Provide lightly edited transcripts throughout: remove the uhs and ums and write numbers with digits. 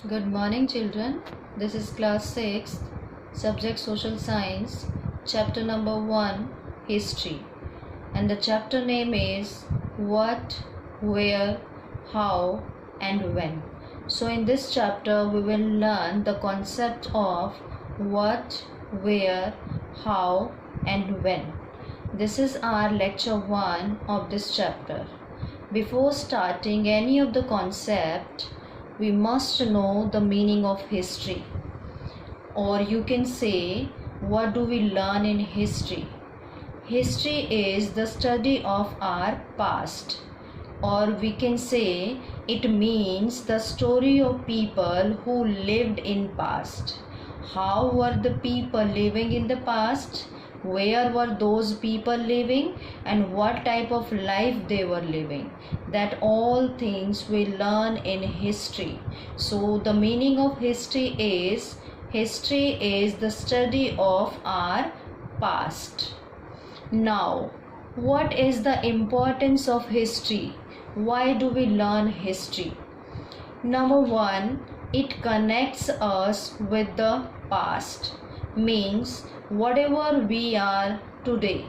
Good morning, children. This is class 6th, subject social science, chapter number 1, history. And the chapter name is what, where, how, and when. So, in this chapter, we will learn the concept of what, where, how, and when. This is our lecture 1 of this chapter. Before starting any of the concept, we must know the meaning of history, or you can say, what do we learn in history? History is the study of our past, or we can say it means the story of people who lived in past. How were the people living in the past? Where were those people living, and what type of life they were living? That all things we learn in history. So the meaning of history is the study of our past. Now, what is the importance of history? Why do we learn history? Number one, it connects us with the past. Means whatever we are today,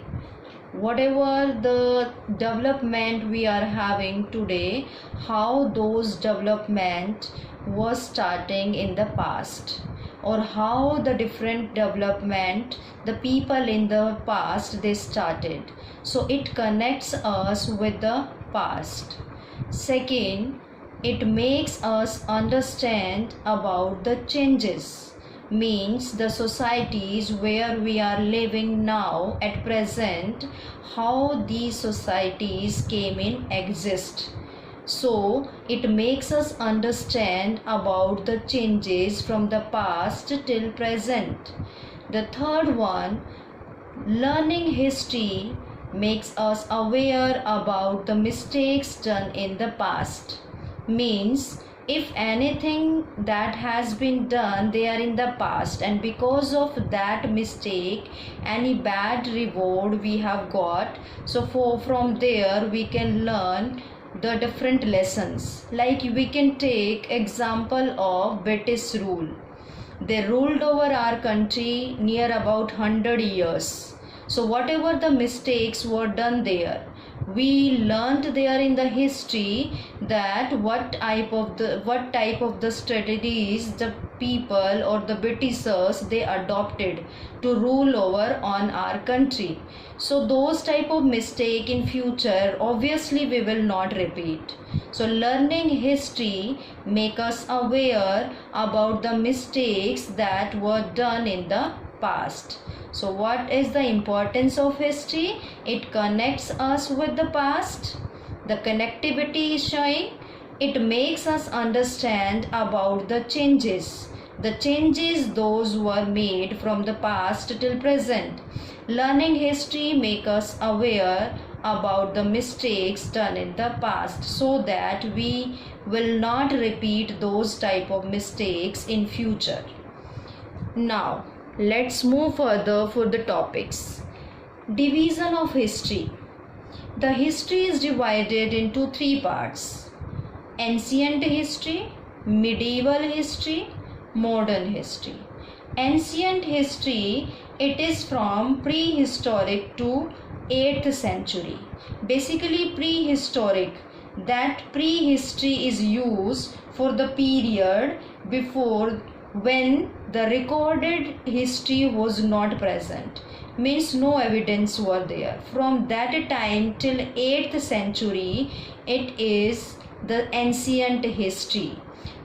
whatever the development we are having today, how those development was starting in the past, or how the different development the people in the past they started. So it connects us with the past. Second, it makes us understand about the changes. Means the societies where we are living now at present, how these societies came in exist. So it makes us understand about the changes from the past till present. The third one, learning history makes us aware about the mistakes done in the past. Means if anything that has been done there in the past, and because of that mistake any bad reward we have got, so from there we can learn the different lessons. Like we can take example of British rule. They ruled over our country near about 100 years. So whatever the mistakes were done there, we learned there in the history that what type of the strategies the people or the Britishers they adopted to rule over on our country. So those type of mistake in future obviously we will not repeat. So learning history make us aware about the mistakes that were done in the past. So what is the importance of history? It connects us with the past. The connectivity is showing. It makes us understand about the changes. The changes those were made from the past till present. Learning history make us aware about the mistakes done in the past, so that we will not repeat those type of mistakes in future. Now, let's move further for the topics. Division of history. The history is divided into 3 parts: ancient history, medieval history, modern history. Ancient history, it is from prehistoric to 8th century. Basically prehistoric, that prehistory is used for the period before, when the recorded history was not present. Means no evidence were there. From that time till 8th century, it is the ancient history.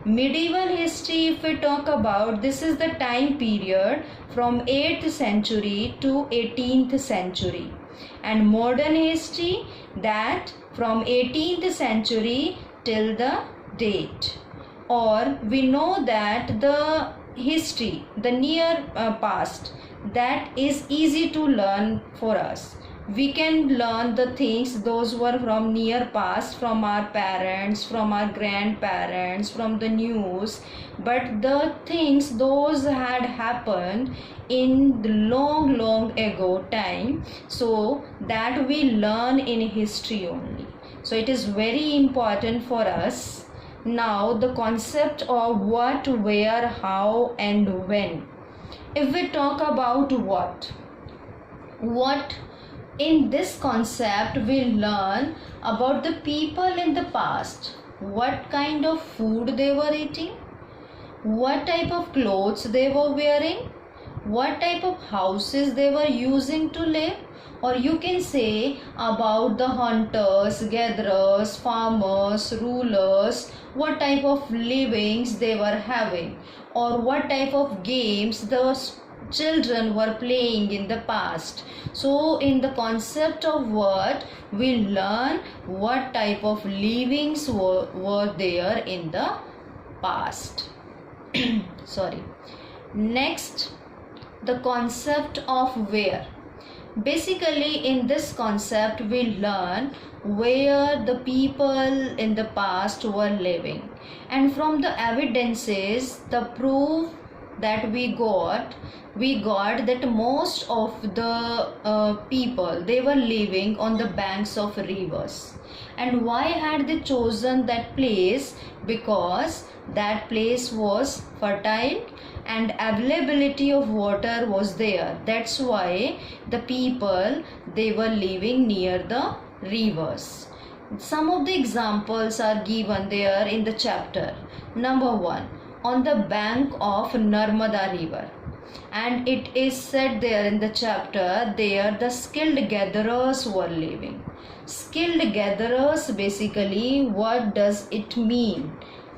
Medieval history, if we talk about, this is the time period from 8th century to 18th century. And modern history, that from 18th century till the date. Or we know that the history, the near past, that is easy to learn for us. We can learn the things those were from near past, from our parents, from our grandparents, from the news. But the things those had happened in the long ago time, so that we learn in history only. So it is very important for us Now the concept of what, where, how and when. If we talk about what in this concept we learn about the people in the past, what kind of food they were eating, what type of clothes they were wearing, what type of houses they were using to live, or you can say about the hunters, gatherers, farmers, rulers, what type of livings they were having, or what type of games the children were playing in the past. So in the concept of what, we learn what type of livings were there in the past. Sorry. Next, the concept of where. Basically in this concept we learn where the people in the past were living, and from the evidences, the proof that we got that most of the people, they were living on the banks of rivers. And why had they chosen that place? Because that place was fertile and availability of water was there. That's why the people, they were living near the rivers. Some of the examples are given there in the chapter. Number 1, on the bank of Narmada river, and it is said there in the chapter, there the skilled gatherers were living. Skilled gatherers, basically what does it mean?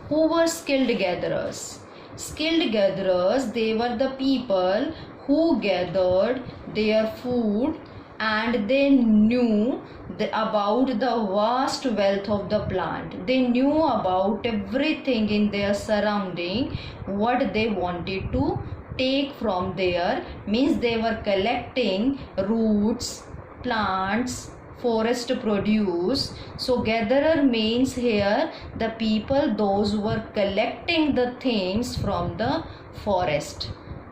Who were skilled gatherers? Skilled gatherers, they were the people who gathered their food and they knew about the vast wealth of the plant. They knew about everything in their surrounding, what they wanted to take from there. Means they were collecting roots, plants, forest produce. So gatherer means here the people, those who were collecting the things from the forest.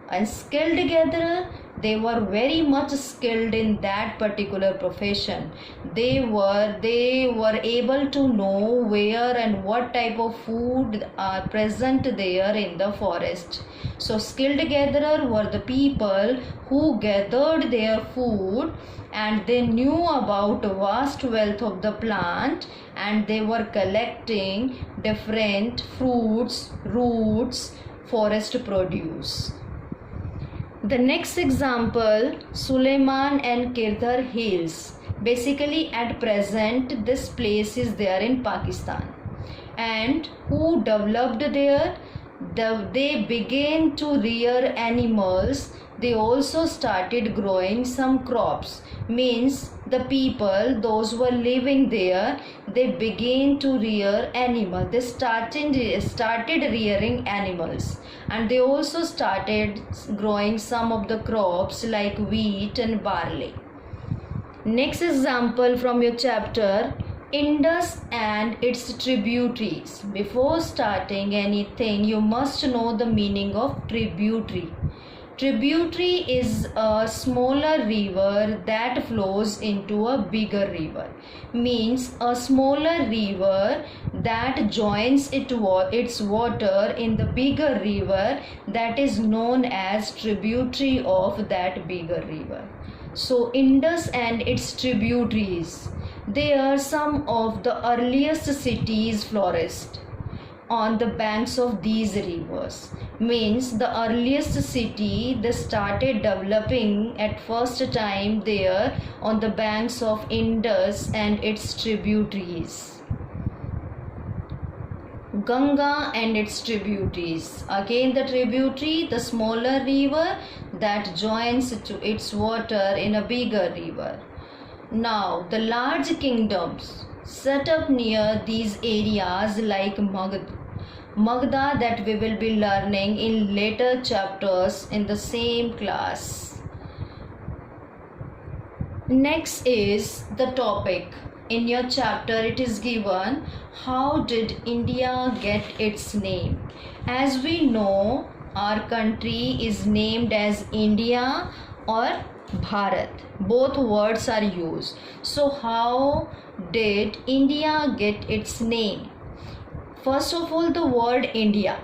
And skilled gatherer, they were very much skilled in that particular profession. They were able to know where and what type of food are present there in the forest. So skilled gatherer were the people who gathered their food and they knew about vast wealth of the plant, and they were collecting different fruits, roots, forest produce. The next example, Suleiman and Kirdar Hills. Basically at present this place is there in Pakistan. And who developed there? They began to rear animals. They also started growing some crops. Means the people, those who were living there, they began to rear animals. They started rearing animals, and they also started growing some of the crops like wheat and barley. Next example from your chapter, Indus and its tributaries. Before starting anything, you must know the meaning of tributary. Tributary is a smaller river that flows into a bigger river. Means a smaller river that joins its water in the bigger river, that is known as tributary of that bigger river. So Indus and its tributaries, they are some of the earliest cities flourished on the banks of these rivers. Means the earliest city, they started developing at first time there on the banks of Indus and its tributaries. Ganga and its tributaries. Again the tributary, the smaller river that joins to its water in a bigger river. Now the large kingdoms set up near these areas like Magda, that we will be learning in later chapters in the same class. Next is the topic. In your chapter it is given, how did India get its name? As we know, our country is named as India or Bharat. Both words are used. So how did India get its name? First of all, the word India.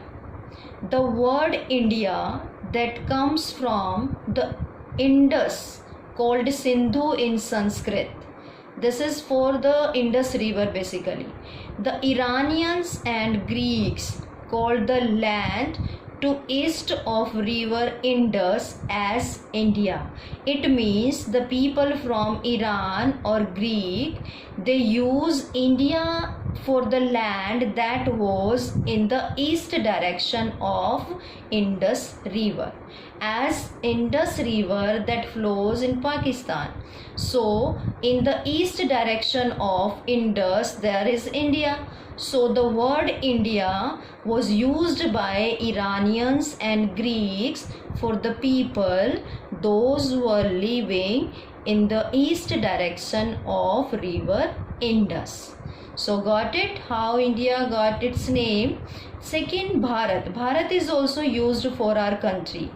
The word India that comes from the Indus, called Sindhu in Sanskrit. This is for the Indus River basically. The Iranians and Greeks called the land to east of river Indus as India. It means the people from Iran or Greek, they use India for the land that was in the east direction of Indus River, as Indus River that flows in Pakistan. So in the east direction of Indus there is India. So the word India was used by Iranians and Greeks for the people, those who were living in the east direction of river Indus. So got it? How India got its name? Second, Bharat. Bharat is also used for our country.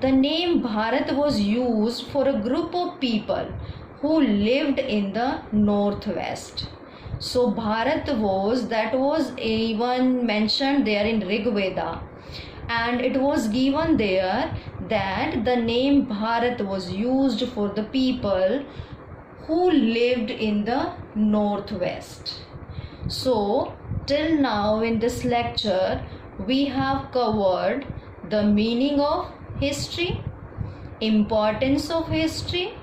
The name Bharat was used for a group of people who lived in the northwest. So Bharat was even mentioned there in Rig Veda, and it was given there that the name Bharat was used for the people who lived in the northwest. So till now in this lecture we have covered the meaning of history, importance of history,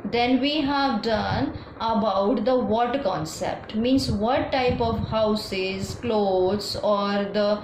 then we have done about the what concept, means what type of houses, clothes or the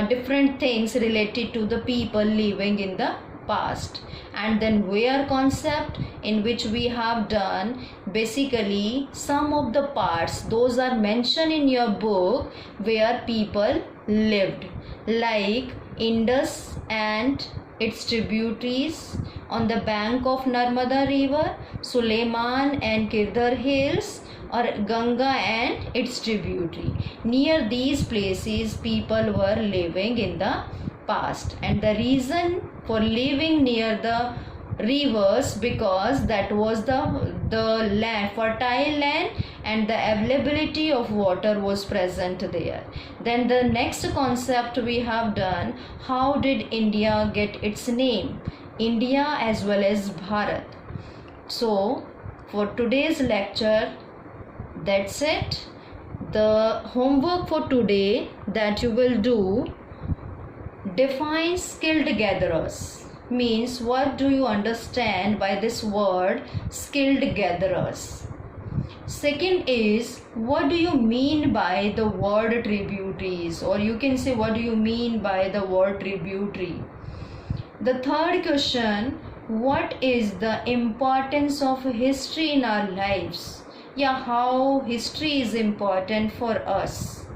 different things related to the people living in the past, and then where concept, in which we have done basically some of the parts those are mentioned in your book where people lived, like Indus and its tributaries on the bank of Narmada river, Suleiman and Kirdar hills, or Ganga and its tributary. Near these places people were living in the past, and the reason for living near the rivers because that was the land, fertile land, and the availability of water was present there. Then the next concept we have done, how did India get its name? India as well as Bharat. So for today's lecture, that's it. The homework for today that you will do, define skilled gatherers. Means what do you understand by this word skilled gatherers? Second is, what do you mean by the word tributaries, or you can say what do you mean by the word tributary? The third question, what is the importance of history in our lives? Yeah, how history is important for us.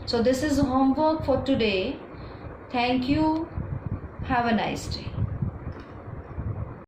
So this is homework for today. Thank you. Have a nice day.